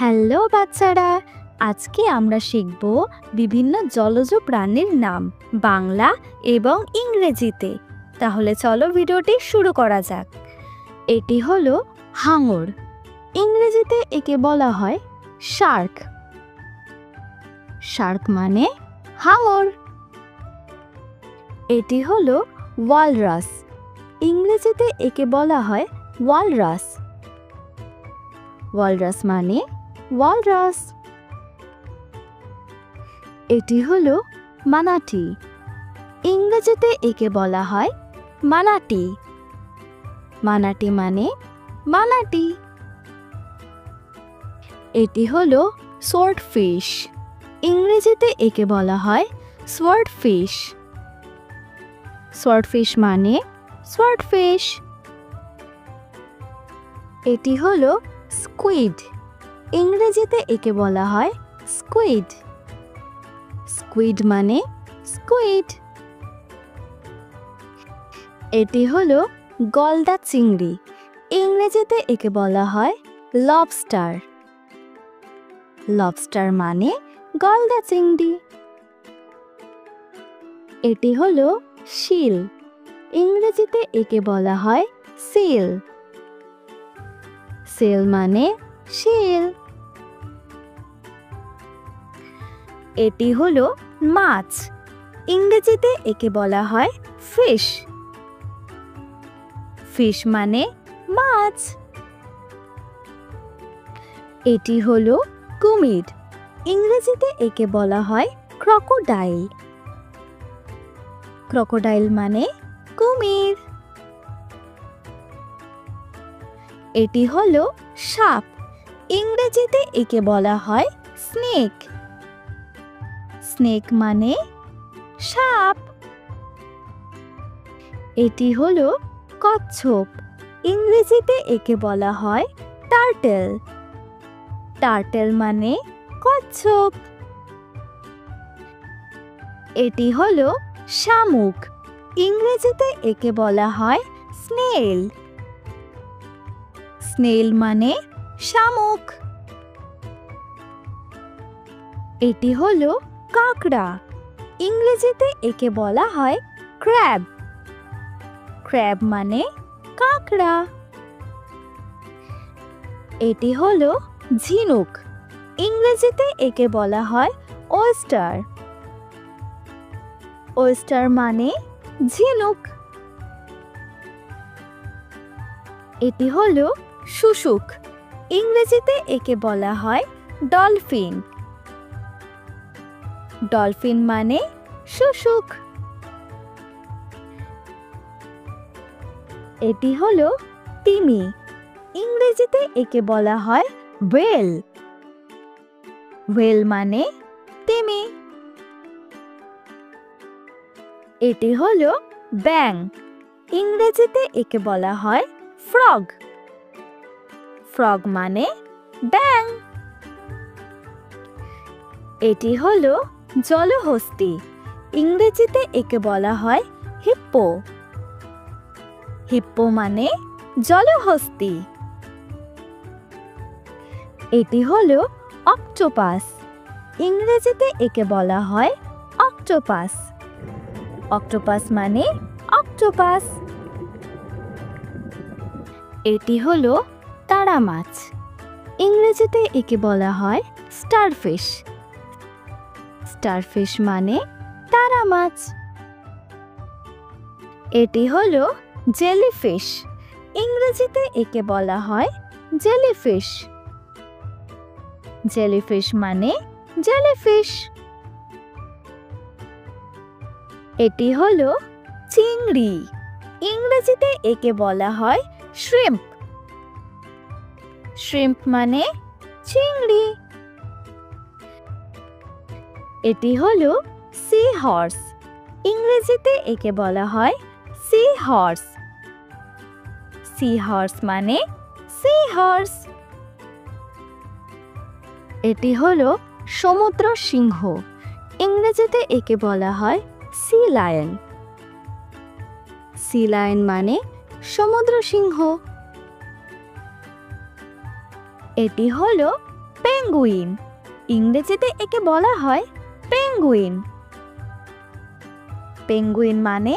Hello বাচ্চারা, আজকে আমরা শিখব বিভিন্ন জলজ প্রাণীর নাম বাংলা এবং ইংরেজিতে। তাহলে চলো ভিডিওটি শুরু করা যাক। এটি হলো হাঙর। ইংরেজিতে একে বলা হয় শার্ক। শার্ক মানে হাঙর। এটি হলো ওয়ালরাস। ইংরেজিতে একে বলা হয় ওয়ালরাস। ওয়ালরাস মানে ওয়ালরাস। এটি হলো মানাটি। ইংরেজিতে একে বলা হয় মানাটি। মানাটি মানে মানাটি। এটি হলো সোয়ার্ডফিশ। ইংরেজিতে একে বলা হয় সোয়ার্ডফিশ। সোয়ার্ডফিশ মানে সোয়ার্ডফিশ। এটি হলো স্কুইড। ইংরেজিতে একে বলা হয় স্কুইড। স্কুইড মানে স্কুইড। এটি হলো গলদা চিংড়ি। ইংরেজিতে একে বলা হয় লবস্টার। লবস্টার মানে গলদা চিংড়ি। এটি হলো শিল। ইংরেজিতে একে বলা হয় সিল। সিল মানে শিল। এটি হলো মাছ। ইংরেজিতে একে বলা হয় ফিশ। ফিশ মানে মাছ। এটি হলো কুমির। ইংরেজিতে একে বলা হয় ক্রকোডাইল। ক্রকোডাইল মানে কুমির। এটি হলো সাপ। ইংরেজিতে একে বলা হয় স্নেক। স্নেক মানে সাপ। এটি হলো কচ্ছপ। ইংরেজিতে একে বলা হয় টার্টেল। টার্টেল মানে কচ্ছপ। এটি হলো শামুক। ইংরেজিতে একে বলা হয় স্নেল। স্নেল মানে শামুক। এটি হলো কাঁকড়া। ইংরেজিতে একে বলা হয় ক্র্যাব। ক্র্যাব মানে কাঁকড়া। এটি হলো ঝিনুক। ইংরেজিতে একে বলা হয় ওয়েস্টার। ওয়েস্টার মানে ঝিনুক। এটি হলো শুশুক। ইংরেজিতে একে বলা হয় ডলফিন। ডলফিন মানে শুশুক। এটি হলো তিমি। ইংরেজিতে একে বলা হয় হোয়েল। হোয়েল মানে তিমি। এটি হলো ব্যাং। ইংরেজিতে একে বলা হয় ফ্রগ। ফ্রগ মানে ব্যাং। এটি হলো জলহস্তী। ইংরেজিতে একে বলা হয় হিপ্পো। হিপ্পো মানে জলহস্তী। এটি হলো অক্টোপাস। ইংরেজিতে একে বলা হয় অক্টোপাস। অক্টোপাস মানে অক্টোপাস। এটি হলো তারা মাছ। ইংরেজিতে একে বলা হয় স্টারফিশ। স্টারফিশ মানে তারা মাছ। এটি হলো জেলিফিশ। ইংরেজিতে একে বলা হয় জেলিফিশ। জেলিফিশ মানে জেলিফিশ। এটি হলো চিংড়ি। ইংরেজিতে একে বলা হয় শ্রিম্প। শ্রিম্প মানে চিংড়ি। এটি হলো সি হর্স। ইংরেজিতে একে বলা হয় সি হর্স। সি হর্স মানে সি হর্স। এটি হলো সমুদ্র সিংহ। ইংরেজিতে একে বলা হয় সি লায়ন। সি লায়ন মানে সমুদ্র সিংহ। এটি হলো পেঙ্গুইন। ইংরেজিতে একে বলা হয় পেঙ্গুইন। পেঙ্গুইন মানে